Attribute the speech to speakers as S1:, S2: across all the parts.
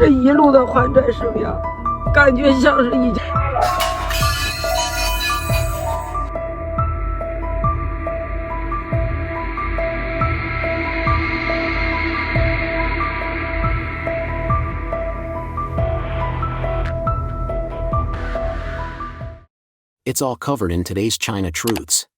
S1: 这一路的还债生涯，感觉像是一。
S2: It's all covered in today's China Truths.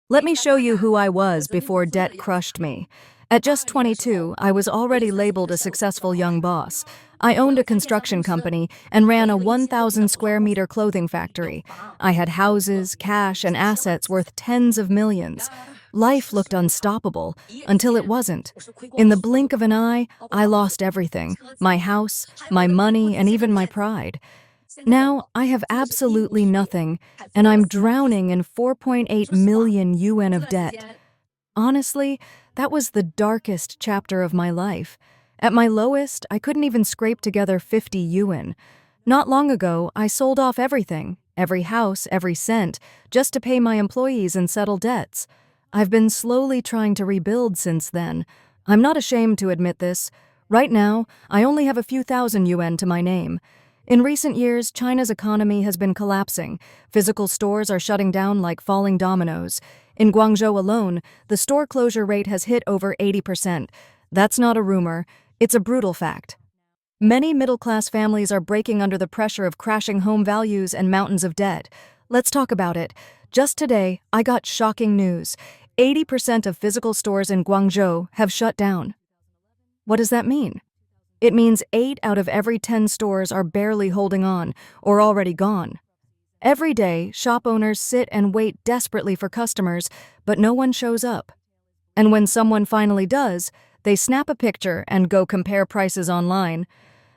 S3: Let me show you who I was before debt crushed me. At just 22, I was already labeled a successful young boss. I owned a construction company and ran a 1,000 square meter clothing factory. I had houses, cash, and assets worth tens of millions. Life looked unstoppable until it wasn't. In the blink of an eye, I lost everything: my house, my money, and even my pride. Now, I have absolutely nothing, and I'm drowning in 4.8 million yuan of debt. Honestly, that was the darkest chapter of my life. At my lowest, I couldn't even scrape together 50 yuan. Not long ago, I sold off everything, every house, every cent, just to pay my employees and settle debts. I've been slowly trying to rebuild since then. I'm not ashamed to admit this. Right now, I only have a few thousand yuan to my name. In recent years, China's economy has been collapsing. Physical stores are shutting down like falling dominoes. In Guangzhou alone, the store closure rate has hit over 80%. That's not a rumor, it's a brutal fact. Many middle-class families are breaking under the pressure of crashing home values and mountains of debt. Let's talk about it. Just today, I got shocking news. 80% of physical stores in Guangzhou have shut down. What does that mean? It means 8 out of every 10 stores are barely holding on or already gone. Every day, shop owners sit and wait desperately for customers, but no one shows up. And when someone finally does, they snap a picture and go compare prices online.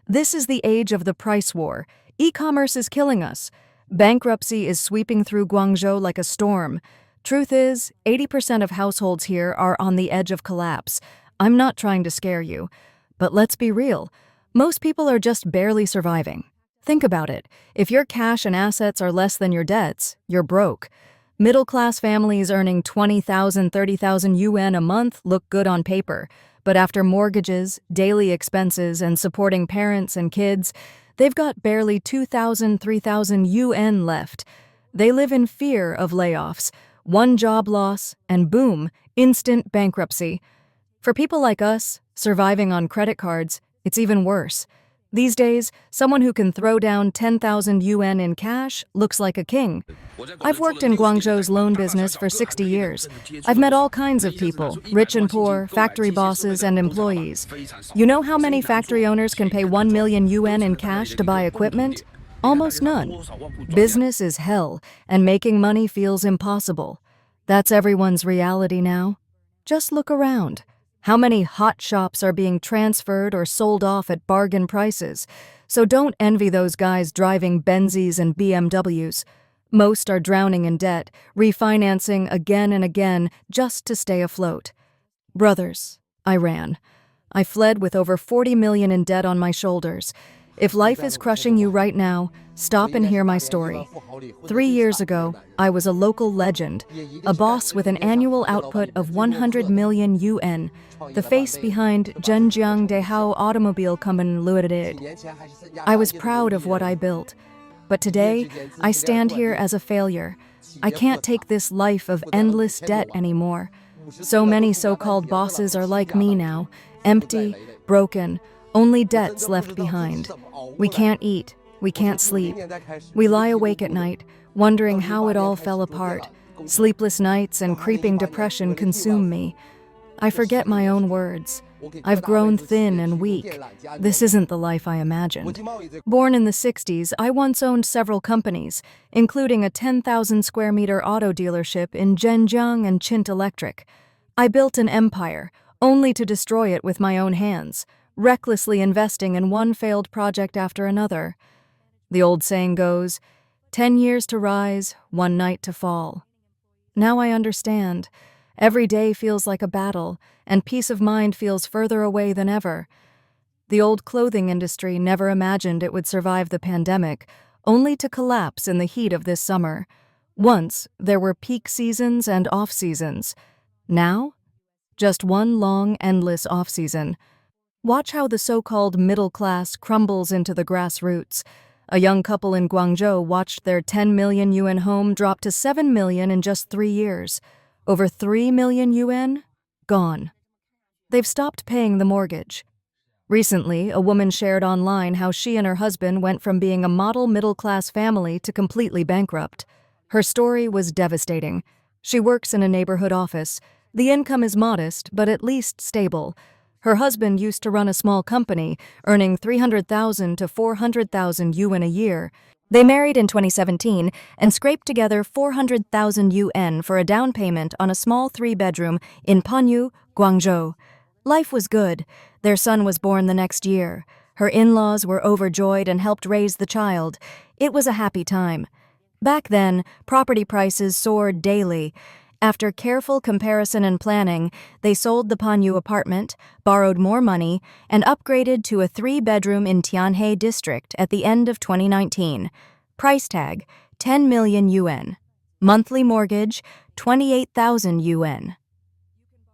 S3: This is the age of the price war. E-commerce is killing us. Bankruptcy is sweeping through Guangzhou like a storm. Truth is, 80% of households here are on the edge of collapse. I'm not trying to scare you. But let's be real, most people are just barely surviving. Think about it. If your cash and assets are less than your debts, you're broke. Middle-class families earning 20,000, 30,000 yuan a month look good on paper, but after mortgages, daily expenses, and supporting parents and kids, they've got barely 2,000, 3,000 yuan left. They live in fear of layoffs, one job loss, and boom, instant bankruptcy. For people like us, surviving on credit cards, it's even worse. These days, someone who can throw down 10,000 yuan in cash looks like a king. I've worked in Guangzhou's loan business for 60 years. I've met all kinds of people, rich and poor, factory bosses, and employees. You know how many factory owners can pay 1 million yuan in cash to buy equipment? Almost none. Business is hell, and making money feels impossible. That's everyone's reality now. Just look around. How many hot shops are being transferred or sold off at bargain prices? So don't envy those guys driving Benzes and BMWs. Most are drowning in debt, refinancing again and again just to stay afloat. Brothers, I ran. I fled with over 40 million in debt on my shoulders. If life is crushing you right now, stop and hear my story. 3 years ago, I was a local legend, a boss with an annual output of 100 million yuan, the face behind Zhenjiang Dehao Automobile Company Limited. I was proud of what I built, but today, I stand here as a failure. I can't take this life of endless debt anymore. So many so-called bosses are like me now, empty, broken, only debts left behind. We can't eat, we can't sleep. We lie awake at night, wondering how it all fell apart. Sleepless nights and creeping depression consume me. I forget my own words. I've grown thin and weak. This isn't the life I imagined. Born in the 60s, I once owned several companies, including a 10,000 square meter auto dealership in Zhenjiang and Qint Electric. I built an empire, only to destroy it with my own hands, recklessly investing in one failed project after another. The old saying goes, 10 years to rise, 1 night to fall. Now I understand. Every day feels like a battle, and peace of mind feels further away than ever. The old clothing industry never imagined it would survive the pandemic, only to collapse in the heat of this summer. Once, there were peak seasons and off-seasons. Now, just one long, endless off-season. Watch how the so-called middle class crumbles into the grassroots. A young couple in Guangzhou watched their 10 million yuan home drop to 7 million in just 3 years. Over 3 million yuan? Gone. They've stopped paying the mortgage. Recently, a woman shared online how she and her husband went from being a model middle-class family to completely bankrupt. Her story was devastating. She works in a neighborhood office. The income is modest, but at least stable. Her husband used to run a small company, earning 300,000 to 400,000 yuan a year. They married in 2017 and scraped together 400,000 yuan for a down payment on a small 3-bedroom in Panyu, Guangzhou. Life was good. Their son was born the next year. Her in-laws were overjoyed and helped raise the child. It was a happy time. Back then, property prices soared daily. After careful comparison and planning, they sold the Panyu apartment, borrowed more money, and upgraded to a 3-bedroom in Tianhe district at the end of 2019. Price tag, 10 million yuan. Monthly mortgage, 28,000 yuan.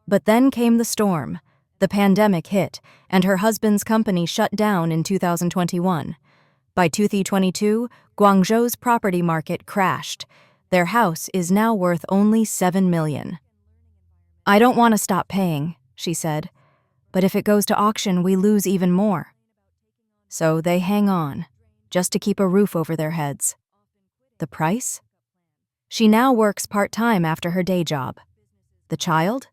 S3: But then came the storm. The pandemic hit, and her husband's company shut down in 2021. By 2022, Guangzhou's property market crashed. Their house is now worth only 7 million. "I don't want to stop paying," she said, "but if it goes to auction, we lose even more." So they hang on, just to keep a roof over their heads. The price? She now works part-time after her day job. The child?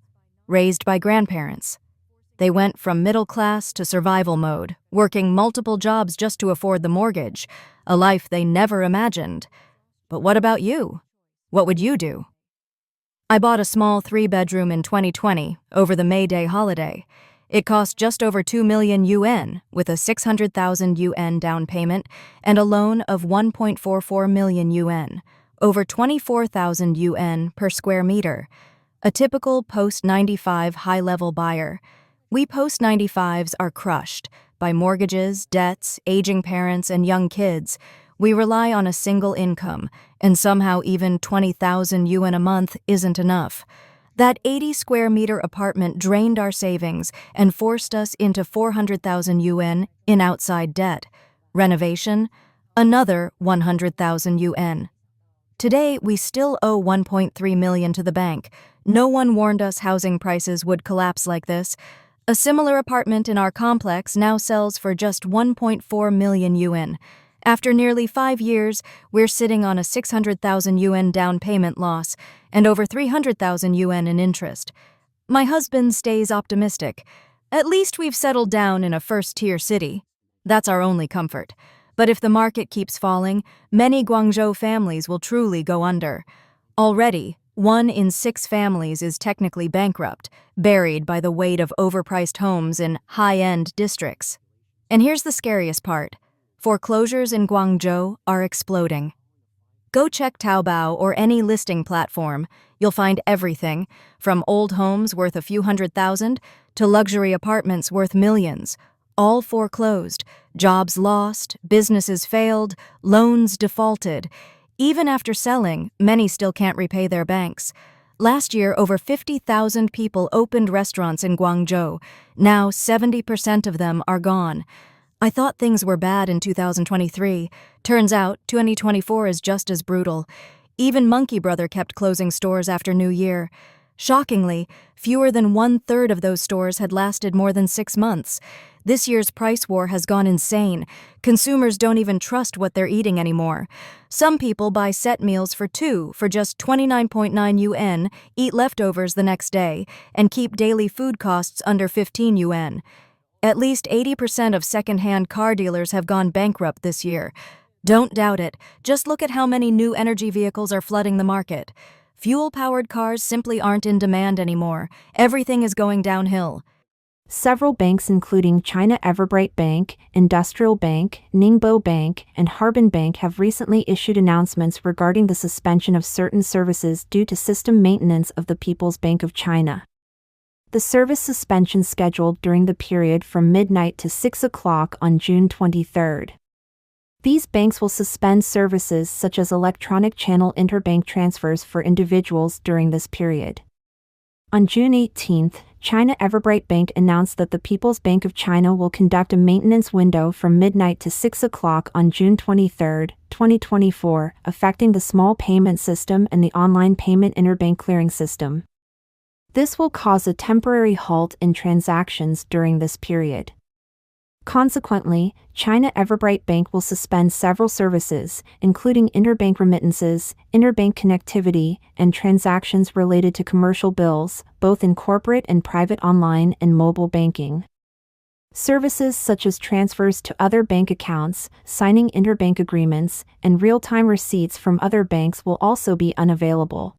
S3: Raised by grandparents. They went from middle class to survival mode, working multiple jobs just to afford the mortgage, a life they never imagined. But what about you? What would you do? I bought a small 3-bedroom in 2020 over the May Day holiday. It cost just over 2 million yuan with a 600,000 yuan down payment and a loan of 1.44 million yuan, over 24,000 yuan per square meter. A typical post-95 high-level buyer. We post-95s are crushed by mortgages, debts, aging parents, and young kids. We rely on a single income, and somehow even 20,000 yuan a month isn't enough. That 80-square-meter apartment drained our savings and forced us into 400,000 yuan in outside debt. Renovation? Another 100,000 yuan. Today, we still owe 1.3 million to the bank. No one warned us housing prices would collapse like this. A similar apartment in our complex now sells for just 1.4 million yuan. After nearly 5 years, we're sitting on a 600,000 yuan down payment loss and over 300,000 yuan in interest. My husband stays optimistic. At least we've settled down in a first-tier city. That's our only comfort. But if the market keeps falling, many Guangzhou families will truly go under. Already, 1 in 6 families is technically bankrupt, buried by the weight of overpriced homes in high-end districts. And here's the scariest part. Foreclosures in Guangzhou are exploding. Go check Taobao or any listing platform. You'll find everything, from old homes worth a few $100,000 to luxury apartments worth millions. All foreclosed, jobs lost, businesses failed, loans defaulted. Even after selling, many still can't repay their banks. Last year, over 50,000 people opened restaurants in Guangzhou. Now, 70% of them are gone. I thought things were bad in 2023. Turns out, 2024 is just as brutal. Even Monkey Brother kept closing stores after New Year. Shockingly, fewer than 1/3 of those stores had lasted more than 6 months. This year's price war has gone insane. Consumers don't even trust what they're eating anymore. Some people buy set meals for 2 for just 29.9 yuan, eat leftovers the next day, and keep daily food costs under 15 yuan. At least 80% of second-hand car dealers have gone bankrupt this year. Don't doubt it. Just look at how many new energy vehicles are flooding the market. Fuel-powered cars simply aren't in demand anymore. Everything is going downhill.
S4: Several banks including China Everbright Bank, Industrial Bank, Ningbo Bank, and Harbin Bank have recently issued announcements regarding the suspension of certain services due to system maintenance of the People's Bank of China. The service suspension scheduled during the period from midnight to 6 o'clock on June 23rd. These banks will suspend services such as electronic channel interbank transfers for individuals during this period. On June 18th, China Everbright Bank announced that the People's Bank of China will conduct a maintenance window from midnight to 6 o'clock on June 23, 2024, affecting the small payment system and the online payment interbank clearing system. This will cause a temporary halt in transactions during this period. Consequently, China Everbright Bank will suspend several services, including interbank remittances, interbank connectivity, and transactions related to commercial bills, both in corporate and private online and mobile banking. Services such as transfers to other bank accounts, signing interbank agreements, and real-time receipts from other banks will also be unavailable.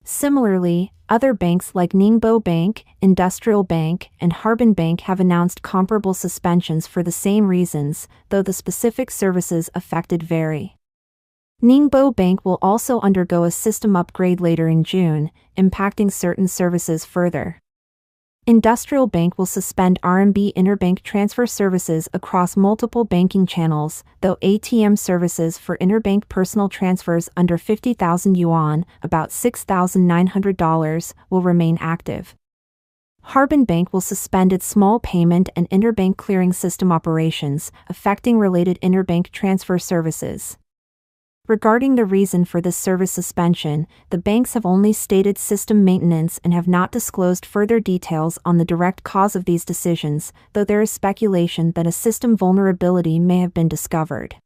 S4: Similarly, other banks like Ningbo Bank, Industrial Bank, and Harbin Bank have announced comparable suspensions for the same reasons, though the specific services affected vary. Ningbo Bank will also undergo a system upgrade later in June, impacting certain services further. Industrial Bank will suspend RMB interbank transfer services across multiple banking channels, though ATM services for interbank personal transfers under 50,000 yuan, about $6,900, will remain active. Harbin Bank will suspend its small payment and interbank clearing system operations, affecting related interbank transfer services. Regarding the reason for this service suspension, the banks have only stated system maintenance and have not disclosed further details on the direct cause of these decisions, though there is speculation that a system vulnerability may have been discovered.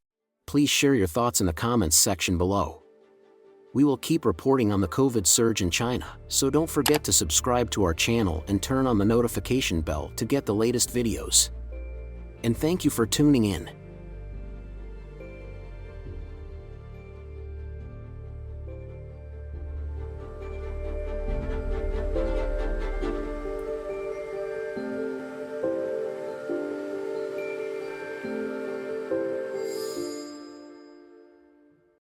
S2: Please share your thoughts in the comments section below. We will keep reporting on the COVID surge in China, so don't forget to subscribe to our channel and turn on the notification bell to get the latest videos. And thank you for tuning in.